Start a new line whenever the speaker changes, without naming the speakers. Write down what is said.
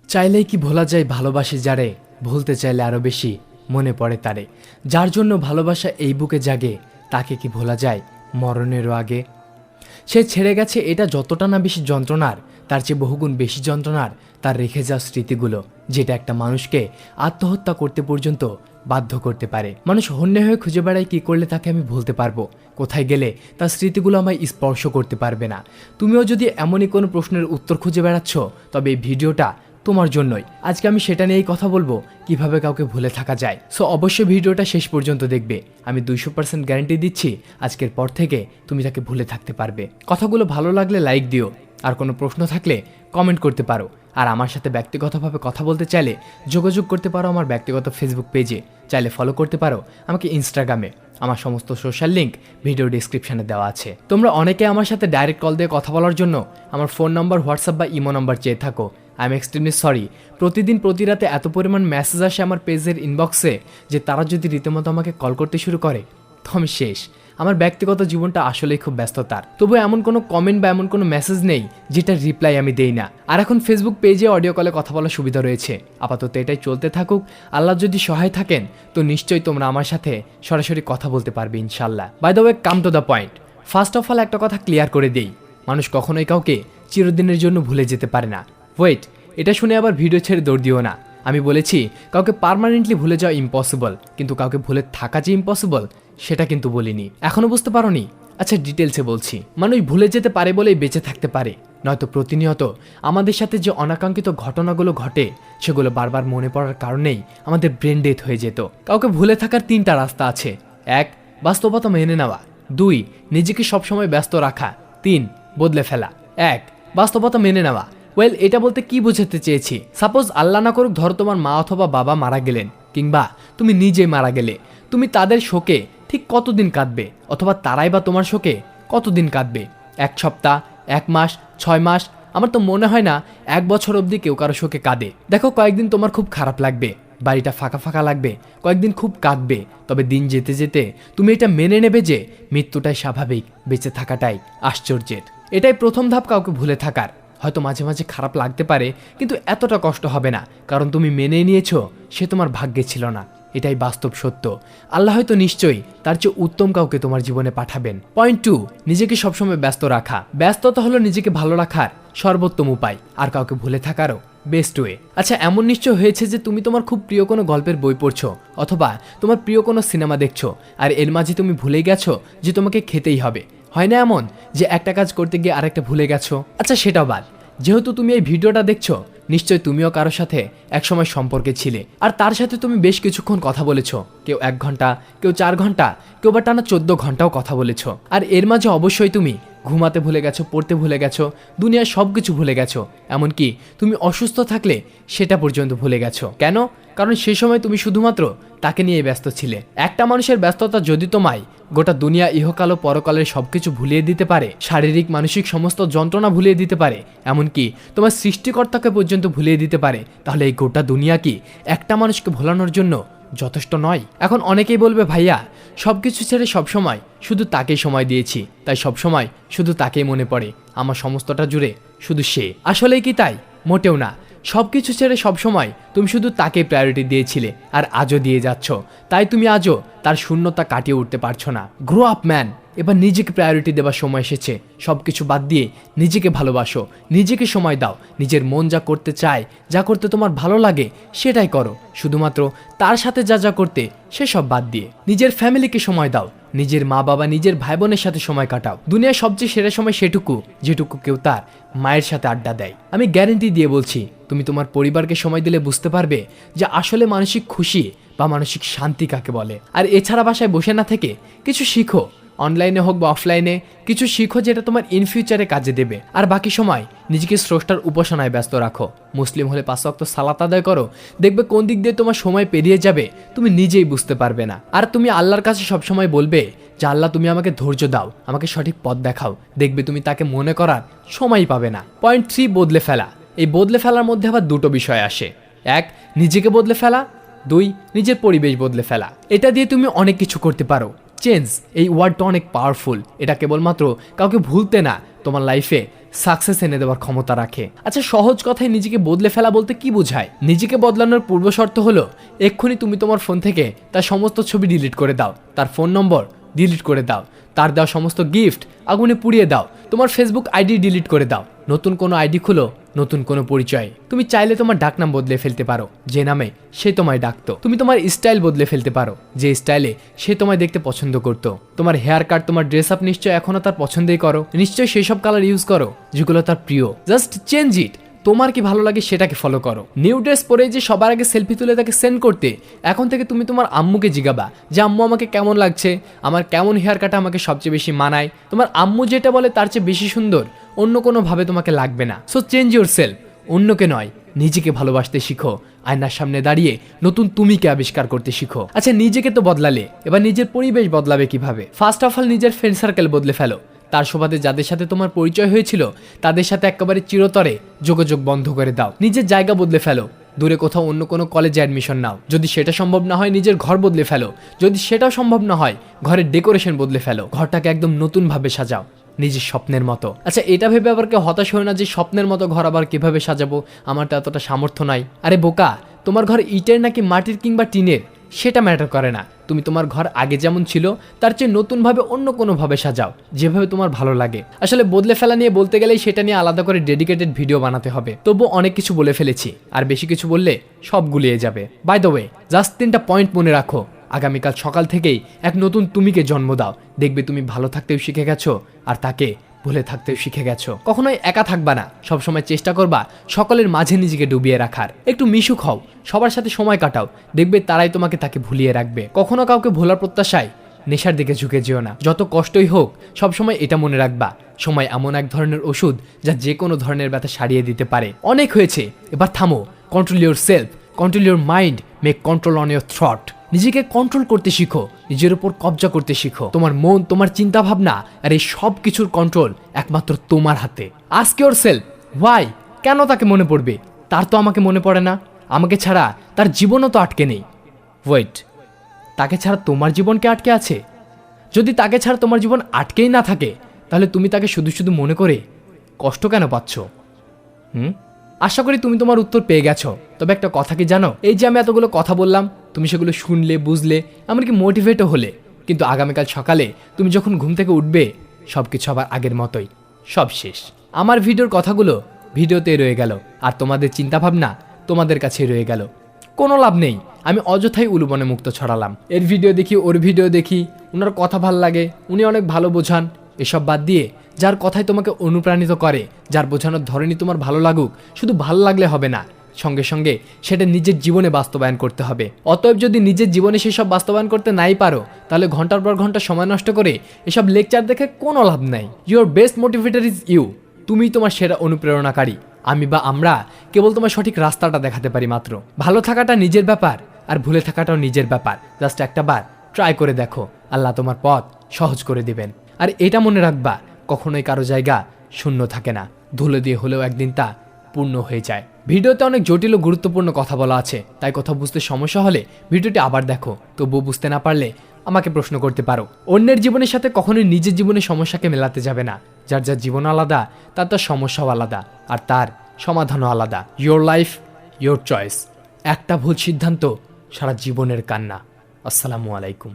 চাইলেই কি ভোলা যায় ভালোবাসি যারে, ভুলতে চাইলে আরো বেশি মনে পড়ে তারে। যার জন্য ভালোবাসা এই বুকে জাগে, তাকে কি ভোলা যায় মরণেরও আগে। সে ছেড়ে গেছে এটা যতটা না বেশি যন্ত্রণার, তার চেয়ে বহুগুণ বেশি যন্ত্রণার তার রেখে যাওয়া স্মৃতিগুলো, যেটা একটা মানুষকে আত্মহত্যা করতে পর্যন্ত বাধ্য করতে পারে। মানুষ হন্যে হয়ে খুঁজে বেড়ায় কি করলে তাকে আমি ভুলতে পারবো, কোথায় গেলে তার স্মৃতিগুলো আমায় স্পর্শ করতে পারবে না। তুমিও যদি এমনই কোনো প্রশ্নের উত্তর খুঁজে বেড়াচ্ছ, তবে এই ভিডিওটা তোমার জন্যই। আজকে আমি সেটা নিয়েই কথা বলবো, কিভাবে কাউকে ভুলে থাকা যায়। সো অবশ্যই ভিডিওটা শেষ পর্যন্ত দেখবে। আমি 200% গ্যারান্টি দিচ্ছি আজকের পর থেকে তুমি তাকে ভুলে থাকতে পারবে। কথাগুলো ভালো লাগলে লাইক দিও, আর কোনো প্রশ্ন থাকলে কমেন্ট করতে পারো। আর আমার সাথে ব্যক্তিগতভাবে কথা বলতে চাইলে যোগাযোগ করতে পারো আমার ব্যক্তিগত ফেসবুক পেজে, চাইলে ফলো করতে পারো আমাকে ইনস্টাগ্রামে। আমার সমস্ত সোশ্যাল লিঙ্ক ভিডিও ডিসক্রিপশনে দেওয়া আছে। তোমরা অনেকে আমার সাথে ডাইরেক্ট কল দিয়ে কথা বলার জন্য আমার ফোন নম্বর, হোয়াটসঅ্যাপ বা ইমো নম্বর চেয়ে থাকো। I am extremely sorry. প্রতিদিন প্রতি রাতে এত পরিমাণ মেসেজ আসে আমার পেজের ইনবক্সে যে তারা যদি রীতিমতো আমাকে কল করতে শুরু করে তো আমি শেষ। আমার ব্যক্তিগত জীবনটা আসলেই খুব ব্যস্ততার, তবু এমন কোনো কমেন্ট বা এমন কোনো মেসেজ নেই যেটার রিপ্লাই আমি দেই না। আর এখন ফেসবুক পেজে অডিও কলে কথা বলার সুবিধা রয়েছে। আপাতত এটাই চলতে থাকুক। আল্লাহ যদি সহায় থাকেন তো নিশ্চয়ই তোমরা আমার সাথে সরাসরি কথা বলতে পারবে ইনশাল্লাহ। By the way, come to the point. First of all একটা কথা ক্লিয়ার করে দেই, মানুষ কখনোই কাউকে চিরদিনের জন্য ভুলে যেতে পারে না। ওয়েট, এটা শুনে আবার ভিডিও ছেড়ে দৌড় দিও না। আমি বলেছি কাউকে পার্মানেন্টলি ভুলে যাওয়া ইম্পসিবল, কিন্তু কাউকে ভুলে থাকা যে ইম্পসিবল সেটা কিন্তু বলিনি। এখনো বুঝতে পারোনি? আচ্ছা, ডিটেলসে বলছি। মানুষ ভুলে যেতে পারে বলেই বেঁচে থাকতে পারে, নয়তো প্রতিনিয়ত আমাদের সাথে যে অনাকাঙ্ক্ষিত ঘটনাগুলো ঘটে সেগুলো বারবার মনে পড়ার কারণেই আমাদের ব্রেন ডেথ হয়ে যেত। কাউকে ভুলে থাকার 3টা রাস্তা আছে। 1, বাস্তবতা মেনে নেওয়া। 2, নিজেকে সবসময় ব্যস্ত রাখা। 3, বদলে ফেলা। 1, বাস্তবতা মেনে নেওয়া। ওয়েল, এটা বলতে কি বোঝাতে চেয়েছি? সাপোজ আল্লাহ না করুক, ধরো তোমার মা অথবা বাবা মারা গেলেন, কিংবা তুমি নিজেই মারা গেলে। তুমি তাদের শোকে ঠিক কতদিন কাঁদবে, অথবা তারাই বা তোমার শোকে কতদিন কাঁদবে? 1 সপ্তাহ, 1 মাস, 6 মাস? আমার তো মনে হয় না 1 বছর অবধি কেউ কারো শোকে কাঁদে। দেখো, কয়েকদিন তোমার খুব খারাপ লাগবে, বাড়িটা ফাঁকা ফাঁকা লাগবে, কয়েকদিন খুব কাঁদবে, তবে দিন যেতে যেতে তুমি এটা মেনে নেবে যে মৃত্যুটাই স্বাভাবিক, বেঁচে থাকাটাই আশ্চর্যের। এটাই প্রথম ধাপ কাউকে ভুলে থাকার। হয়তো মাঝে মাঝে খারাপ লাগতে পারে, কিন্তু এতটা কষ্ট হবে না, কারণ তুমি মেনে নিয়েছো সে তোমার ভাগ্যে ছিল না। এটাই বাস্তব সত্য। আল্লাহ হয়তো নিশ্চয়ই তার চেয়ে উত্তম কাউকে তোমার জীবনে পাঠাবেন। পয়েন্ট 2, নিজেকে সবসময় ব্যস্ত রাখা। ব্যস্ততা হলো নিজেকে ভালো রাখার সর্বোত্তম উপায়, আর কাউকে ভুলে থাকারও বেস্ট ওয়ে। আচ্ছা, এমন নিশ্চয় হয়েছে যে তুমি তোমার খুব প্রিয় কোনো গল্পের বই পড়ছো, অথবা তোমার প্রিয় কোনো সিনেমা দেখছো, আর এর মাঝে তুমি ভুলে গেছো যে তোমাকে খেতেই হবে। হয় না এমন যে একটা কাজ করতে গিয়ে আরেকটা ভুলে গেছো? আচ্ছা, সেটাও বাদ। যেহেতু তুমি এই ভিডিওটা দেখছো, নিশ্চয় তুমিও কারোর সাথে একসময় সম্পর্কে ছিলে, আর তার সাথে তুমি বেশ কিছুক্ষণ কথা বলেছো। কেউ 1 ঘন্টা, কেউ 4 ঘন্টা, কেউ বা টানা 14 ঘন্টাও কথা বলেছো। আর এর মাঝে অবশ্যই তুমি ঘুমাতে ভুলে গেছো, পড়তে ভুলে গেছো, দুনিয়ার সবকিছু ভুলে গেছো। এমনকি তুমি অসুস্থ থাকলে সেটা পর্যন্ত ভুলে গেছো। কেন? কারণ সে সময় তুমি শুধুমাত্র তাকে নিয়ে ব্যস্ত ছিলে। একটা মানুষের ব্যস্ততা যদি তোমায় গোটা দুনিয়া, ইহকাল ও পরকালের সবকিছু ভুলিয়ে দিতে পারে, শারীরিক মানসিক সমস্ত যন্ত্রণা ভুলিয়ে দিতে পারে, এমনকি তোমার সৃষ্টিকর্তাকে পর্যন্ত ভুলিয়ে দিতে পারে, তাহলে এই গোটা দুনিয়া কি একটা মানুষকে ভোলানোর জন্য যথেষ্ট নয়? এখন অনেকেই বলবে, ভাইয়া সবকিছু ছেড়ে সবসময় শুধু তাকেই সময় দিয়েছি, তাই সবসময় শুধু তাকেই মনে পড়ে, আমার সমস্তটা জুড়ে শুধু সে। আসলেই কি তাই? মোটেও না। সবকিছু ছেড়ে সবসময় তুমি শুধু তাকে প্রায়োরিটি দিয়েছিলে, আর আজও দিয়ে যাচ্ছ। তাই তুমি আজও তার শূন্যতা কাটিয়ে উঠতে পারছো না। Grow up man. এবার নিজেকে প্রায়োরিটি দেওয়ার সময় এসেছে। সবকিছু বাদ দিয়ে নিজেকে ভালোবাসো, নিজেকে সময় দাও, নিজের মন যা করতে চায়, যা করতে তোমার ভালো লাগে সেটাই করো। শুধুমাত্র তার সাথে যা যা করতে সেসব বাদ দিয়ে নিজের ফ্যামিলিকে সময় দাও, নিজের মা বাবা, নিজের ভাই বোনের সাথে সময় কাটাও। দুনিয়ার সবচেয়ে সেরা সময় সেটুকু যেটুকু কেউ তার মায়ের সাথে আড্ডা দেয়। আমি গ্যারেন্টি দিয়ে বলছি, তুমি তোমার পরিবারকে সময় দিলে বুঝতে পারবে যে আসলে মানসিক খুশি বা মানসিক শান্তি কাকে বলে। আর এছাড়া বাসায় বসে না থেকে কিছু শিখো, অনলাইনে হোক বা অফলাইনে কিছু শিখো যেটা তোমার ইন ফিউচারে কাজে দেবে। আর বাকি সময় নিজেকে স্রষ্টার উপাসনায় ব্যস্ত রাখো। মুসলিম হলে 5 ওয়াক্ত সালাত আদায় করো, দেখবে কোন দিক দিয়ে তোমার সময় পেরিয়ে যাবে তুমি নিজেই বুঝতে পারবে না। আর তুমি আল্লাহর কাছে সবসময় বলবে যে আল্লাহ তুমি আমাকে ধৈর্য দাও, আমাকে সঠিক পথ দেখাও, দেখবে তুমি তাকে মনে করার সময়ই পাবে না। পয়েন্ট 3, বদলে ফেলা। এই বদলে ফেলার মধ্যে আবার 2টো বিষয় আসে। 1, নিজেকে বদলে ফেলা। 2, নিজের পরিবেশ বদলে ফেলা। এটা দিয়ে তুমি অনেক কিছু করতে পারো। চেঞ্জ এই ওয়ার্ডটা অনেক পাওয়ারফুল। এটা কেবলমাত্র কাউকে ভুলতে না, তোমার লাইফে সাকসেস এনে দেওয়ার ক্ষমতা রাখে। আচ্ছা, সহজ কথায় নিজেকে বদলে ফেলা বলতে কি বোঝায়? নিজেকে বদলানোর পূর্ব শর্ত হলো এক্ষুনি তুমি তোমার ফোন থেকে তার সমস্ত ছবি ডিলিট করে দাও, তার ফোন নম্বর ডিলিট করে দাও, তার দেওয়া সমস্ত গিফট আগুনে পুড়িয়ে দাও, তোমার ফেসবুক আইডি ডিলিট করে দাও, নতুন কোনো আইডি খুলো, নতুন কোনো পরিচয়। তুমি চাইলে তোমার ডাকনাম বদলে ফেলতে পারো, যে নামে সে তোমায় ডাকতো। তুমি তোমার স্টাইল বদলে ফেলতে পারো, যে স্টাইলে সে তোমায় দেখতে পছন্দ করতো। তোমার হেয়ার কাট, তোমার ড্রেস আপ নিশ্চয় এখনো তার পছন্দই করো, নিশ্চয় সেই সব কালার ইউজ করো যেগুলো তার প্রিয়। Just change it. তোমার কি ভালো লাগে সেটাকে ফলো করো। নিউ ড্রেস পরে যে সবার আগে সেলফি তুলে তাকে সেন্ড করতে, এখন থেকে তুমি তোমার আম্মুকে জিগাবা যে আম্মু আমাকে কেমন লাগছে, আমার কেমন হেয়ার কাটা আমাকে সবচেয়ে বেশি মানায়। তোমার আম্মু যেটা বলে তার চেয়ে বেশি সুন্দর অন্য কোনোভাবে তোমাকে লাগবে না। So change your self. অন্যকে নয়, নিজেকে ভালোবাসতে শিখো। আয়নার সামনে দাঁড়িয়ে নতুন তুমিকে আবিষ্কার করতে শিখো। আচ্ছা, নিজেকে তো বদলালে, এবার নিজের পরিবেশ বদলাবে কিভাবে? ফার্স্ট অফ অল নিজের ফ্রেন্ড সার্কেল বদলে ফেলো। তার সুবাদে যাদের সাথে তোমার পরিচয় হয়েছিল তাদের সাথে একেবারে চিরতরে যোগাযোগ বন্ধ করে দাও। নিজের জায়গা বদলে ফেলো। দূরে কোথাও অন্য কোনো কলেজে অ্যাডমিশন নাও। যদি সেটা সম্ভব না হয় নিজের ঘর বদলে ফেলো। যদি সেটাও সম্ভব না হয় ঘরের ডেকোরেশন বদলে ফেলো। ঘরটাকে একদম নতুনভাবে সাজাও, নিজের স্বপ্নের মতো। আচ্ছা, এটা ভেবে আবার কেউ হতাশ হয় না যে স্বপ্নের মতো ঘর আবার কিভাবে সাজাবো, আমার তো এতটা সামর্থ্য নাই। আরে বোকা, তোমার ঘর ইটের নাকি মাটির কিংবা টিনের সেটা ম্যাটার করে না। তুমি তোমার ঘর আগে যেমন ছিল তার চেয়ে নতুনভাবে অন্য কোনোভাবে সাজাও, যেভাবে তোমার ভালো লাগে। আসলে বদলে ফেলা নিয়ে বলতে গেলেই সেটা নিয়ে আলাদা করে ডেডিকেটেড ভিডিও বানাতে হবে। তবু অনেক কিছু বলে ফেলেছি, আর বেশি কিছু বললে সব গুলিয়ে যাবে। বাই দ্য ওয়ে, জাস্ট 3টা পয়েন্ট মনে রাখো। আগামীকাল সকাল থেকেই এক নতুন তুমিকে জন্ম দাও। দেখবে তুমি ভালো থাকতেও শিখে গেছো, আর তাকে ভুলে থাকতেও শিখে গেছো। কখনোই একা থাকবা না, সবসময় চেষ্টা করবা সকলের মাঝে নিজেকে ডুবিয়ে রাখার। একটু মিশুক হও, সবার সাথে সময় কাটাও, দেখবে তারাই তোমাকে তাকে ভুলিয়ে রাখবে। কখনো কাউকে ভোলার প্রত্যাশায় নেশার দিকে ঝুঁকে যেও না। যত কষ্টই হোক সবসময় এটা মনে রাখবা, সময় এমন এক ধরনের ওষুধ যা যে কোনো ধরনের ব্যথা সারিয়ে দিতে পারে। অনেক হয়েছে, এবার থামো। Control your self, control your mind, make control on your thought. নিজেকে কন্ট্রোল করতে শিখো, নিজের উপর কবজা করতে শিখো। তোমার মন, তোমার চিন্তা ভাবনা আর এই সব কিছুর কন্ট্রোল একমাত্র তোমার হাতে। Ask yourself why. কেন তাকে মনে পড়বে? তার তো আমাকে মনে পড়ে না। আমাকে ছাড়া তার জীবনও তো আটকে নেই। ওয়েট, তাকে ছাড়া তোমার জীবনকে আটকে আছে? যদি তাকে ছাড়া তোমার জীবন আটকেই না থাকে, তাহলে তুমি তাকে শুধু শুধু মনে করে কষ্ট কেন পাচ্ছ? আশা করি তুমি তোমার উত্তর পেয়ে গেছো। তবে একটা কথা কি জানো, এই যে আমি এতগুলো কথা বললাম, তুমি সেগুলো শুনলে, বুঝলে, এমনকি মোটিভেটও হলে, কিন্তু আগামীকাল সকালে তুমি যখন ঘুম থেকে উঠবে সবকিছু আবার আগের মতোই, সব শেষ। আমার ভিডিওর কথাগুলো ভিডিওতেই রয়ে গেল, আর তোমাদের চিন্তাভাবনা তোমাদের কাছেই রয়ে গেল। কোনো লাভ নেই। আমি অযথাই উলুবনে মুক্ত ছড়ালাম। এর ভিডিও দেখি, ওর ভিডিও দেখি, ওনার কথা ভাল লাগে, উনি অনেক ভালো বোঝান, এসব বাদ দিয়ে যার কথাই তোমাকে অনুপ্রাণিত করে, যার বোঝানোর ধরনই তোমার ভালো লাগুক, শুধু ভালো লাগলে হবে না, সঙ্গে সঙ্গে সেটা নিজের জীবনে বাস্তবায়ন করতে হবে। অতএব যদি নিজের জীবনে সেসব বাস্তবায়ন করতে নাই পারো, তাহলে ঘন্টার পর ঘন্টা সময় নষ্ট করে এসব লেকচার দেখে কোনো লাভ নাই। Your best motivator is you. তুমিই তোমার সেরা অনুপ্রেরণাকারী। আমি বা আমরা কেবল তোমার সঠিক রাস্তাটা দেখাতে পারি মাত্র। ভালো থাকাটা নিজের ব্যাপার, আর ভুলে থাকাটাও নিজের ব্যাপার। জাস্ট একটা বার ট্রাই করে দেখো, আল্লাহ তোমার পথ সহজ করে দিবেন। আর এটা মনে রাখবা, কখনোই কারো জায়গা শূন্য থাকে না, ধুলো দিয়ে হলেও একদিন তা পূর্ণ হয়ে যায়। ভিডিওতে অনেক জটিল ও গুরুত্বপূর্ণ কথা বলা আছে, তাই কথা বুঝতে সমস্যা হলে ভিডিওটি আবার দেখো। তবুও বুঝতে না পারলে আমাকে প্রশ্ন করতে পারো। অন্যের জীবনের সাথে কখনোই নিজের জীবনের সমস্যাকে মেলাতে যাবে না। যার যার জীবন আলাদা, তার তার সমস্যাও আলাদা, আর তার সমাধানও আলাদা। Your life, your choice. একটা ভুল সিদ্ধান্ত সারা জীবনের কান্না। আসসালামু আলাইকুম।